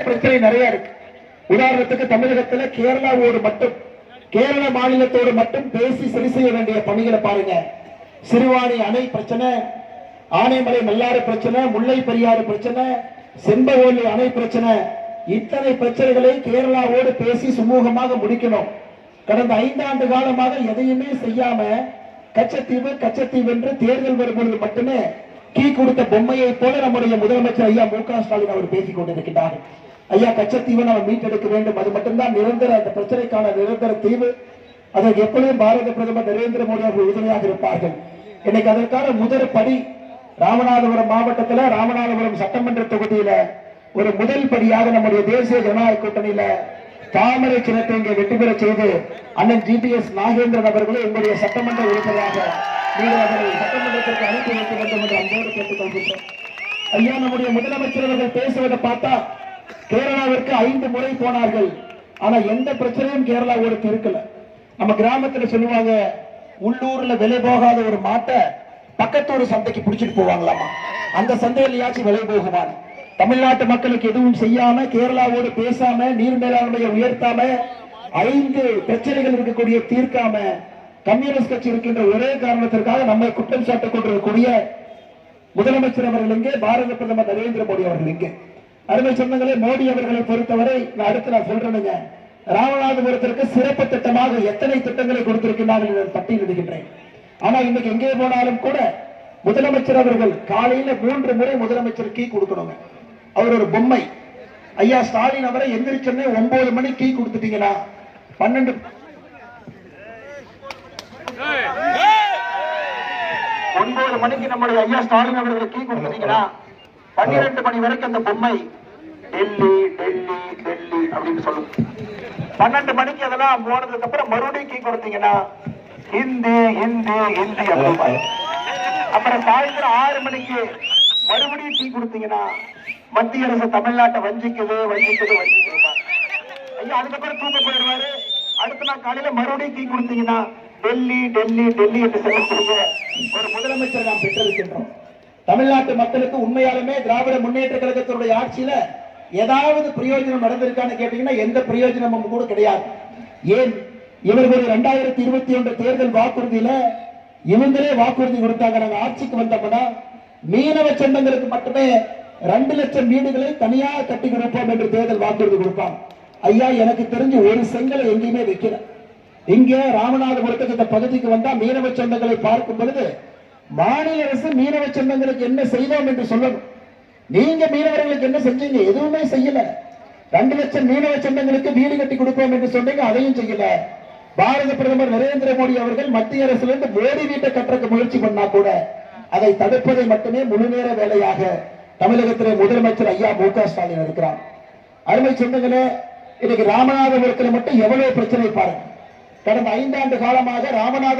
பிரச்சனை நிறைய இருக்கு. உதாரணத்துக்கு தமிழகத்துல கேரளாவோடு மட்டும், கேரள மாநிலத்தோடு மட்டும் பேசி சரி செய்ய வேண்டிய பணிகளை பாருங்க. சிறுவாணி அணை பிரச்சனை, ஆனைமலை நல்லாறு பிரச்சனை, முல்லை பெரியாறு பிரச்சனை, செம்பகோலி அணை பிரச்சனை, இத்தனை பிரச்சனைகளை கேரளாவோடு பேசி சுமூகமாக முடிக்கணும். கடந்த 5 ஆண்டு காலமாக எதையுமே செய்யாம கச்சத்தீவு கச்சத்தீவு என்று தேர்தல் வரும்பொழுது மட்டுமே கீ கொடுத்த பொம்மையை போல நம்முடைய முதலமைச்சர் ஐயா மு.க. ஸ்டாலின் அவர் பேசிக் கொண்டிருக்கிறார். ஐயா கச்சத்தீவை அவர் மீட்டெடுக்க வேண்டும், அது மட்டும்தான் நிரந்தர, அந்த பிரச்சனைக்கான நிரந்தர தீர்வு. அதற்கு எப்பொழுதும் பாரத பிரதமர் நரேந்திர மோடி அவர்கள் உறுதுணையாக இருப்பார்கள். இன்னைக்கு அதற்கான முதல் படி ராமநாதபுரம் மாவட்டத்தில், ராமநாதபுரம் சட்டமன்ற தொகுதியில ஒரு முதல் படியாக நம்முடைய தேசிய ஜனநாயக கூட்டணியில தாமரை சின்னத்தை இங்கே வெற்றி பெற செய்து அண்ணன் ஜிபிஎஸ் நாகேந்திரன் அவர்களை உங்களுடைய சட்டமன்ற உறுப்பினராக நீங்கள் அவரை சட்டமன்றத்திற்கு அனுப்பி வைக்க வேண்டும் என்று அன்போடு கேட்டுக் கொள்கின்றோம். ஐயா, நம்முடைய முதலமைச்சர் அவர்கள் பேசுவதை பார்த்தா கேரளாவிற்கு 5 முறை போனார்கள், ஆனா எந்த பிரச்சனையும் கேரளாவோடு இருக்கல. நம்ம கிராமத்துல சொல்லுவாங்க, உள்ளூர்ல விலை போகாத ஒரு மாட்டை பக்கத்தூர் சந்தைக்கு பிடிச்சிட்டு போவாங்களாமா, அந்த சந்தையிலேயாச்சும் விலை போகுவான். தமிழ்நாட்டு மக்களுக்கு எதுவும் செய்யாம, கேரளாவோடு பேசாம, நீர் மேலாண்மையை உயர்த்தாம, 5 பிரச்சனைகள் இருக்கக்கூடிய தீர்க்காம கம்யூனிஸ்ட் கட்சி இருக்கின்ற ஒரே காரணத்திற்காக நம்மை குற்றம் சாட்டிக் கொண்டிருக்கக்கூடிய முதலமைச்சர் அவர்கள் எங்கே, பாரத பிரதமர் நரேந்திர மோடி அவர்கள் எங்கே? அருமை சொந்தங்களே, மோடி அவர்களை பொறுத்தவரை நான் சொல்றேனுங்க, ராமநாதபுரத்திற்கு சிறப்பு திட்டமாக எத்தனை திட்டங்களை கொடுத்திருக்கிறார்கள் என்று பட்டியலிடுகின்றேன். ஆனா இன்னைக்கு எங்கே போனாலும் கூட முதலமைச்சர் அவர்கள் காலையில 3 முறை முதலமைச்சர் கீ கொடுக்கணுங்க. அவர் ஒரு பொம்மை. ஐயா ஸ்டாலின் அவரை எந்திரிச்சோன்னே 9 மணி கீ கொடுத்துட்டீங்கன்னா 12 மணிக்கு நம்முடைய ஐயா ஸ்டாலின் அவர்கள் கீ கொடுத்துட்டீங்கன்னா 12 மணி வரைக்கும் அந்த பொம்மை டெல்லி டெல்லி டெல்லி அப்படின்னு சொல்லுங்க. 12 மணிக்கு அதெல்லாம் போனதுக்கு அப்புறம் மறுபடியும் கீ கொடுத்தீங்கன்னா ஹிந்தி ஹிந்தி ஹிந்தி அப்படின்னு. அப்புறம் சாயந்தரம் 6 மணிக்கு மறுபடியும் டீ கொடுத்தீங்கன்னா மத்திய அரசு தமிழ்நாட்டை வஞ்சிக்குது வஞ்சிக்குது வஞ்சிக்குது. ஐயா அதுக்கப்புறம் தூக்க போயிடுவாரு. அடுத்த நாள் காலையில மறுபடியும் டீ கொடுத்தீங்கன்னா டெல்லி டெல்லி டெல்லி என்று சொல்லக்கூடிய ஒரு முதலமைச்சர் நாம் பெற்றிருக்கின்றோம். தமிழ்நாட்டு மக்களுக்கு உண்மையாலுமே திராவிட முன்னேற்ற கழகத்தினுடைய ஆட்சியில ஏதாவது பிரயோஜனம் நடந்திருக்கான்னு கேட்டீங்கன்னா எந்த பிரயோஜனமும் கூட கிடையாது. ஏன், இவர்கள் 2021 தேர்தல் வாக்குறுதியில இவங்களே வாக்குறுதி கொடுத்தாங்க, நாங்க ஆட்சிக்கு வந்தோம்னா மீனவ சொந்தங்களுக்கு மட்டுமே 2 லட்சம் வீடுகளை தனியாக கட்டி கொடுப்போம் என்று தேர்தல் வாக்குறுதி கொடுப்பாங்க. ஐயா, எனக்கு தெரிஞ்சு ஒரு செங்கலை எங்கேயுமே வைக்கல. இங்க ராமநாதபுரத்துக்கு இந்த பகுதிக்கு வந்தா மீனவ சொந்தங்களை பார்க்கும் பொழுது மாநில அரசு மீனவ சொந்தங்களுக்கு என்ன செய்தோம் என்று சொல்லணும். நீங்க மீனவர்களுக்கு என்ன செஞ்சீங்க? எதுவுமே செய்யல. 2 லட்சம் மீனவ சொந்தங்களுக்கு வீடு கட்டி கொடுப்போம் என்று சொன்னீங்க, அதையும் செய்யல. பாரத பிரதமர் நரேந்திர மோடி அவர்கள் மத்திய அரசுல இருந்து மோடி வீட்டை கட்டுறதுக்கு முயற்சி பண்ணா கூட அதை தடுப்பதை மட்டுமே முழுநேர வேலையாக தமிழகத்திலே முதலமைச்சர் ஐயா மு.க. ஸ்டாலின் இருக்கிறார். அருமை சொந்தங்களே, இன்னைக்கு ராமநாதபுரத்தில் மட்டும் எவ்வளவு பிரச்சனை பாருங்க. கடந்த 5 ஆண்டு காலமாக ராமநாத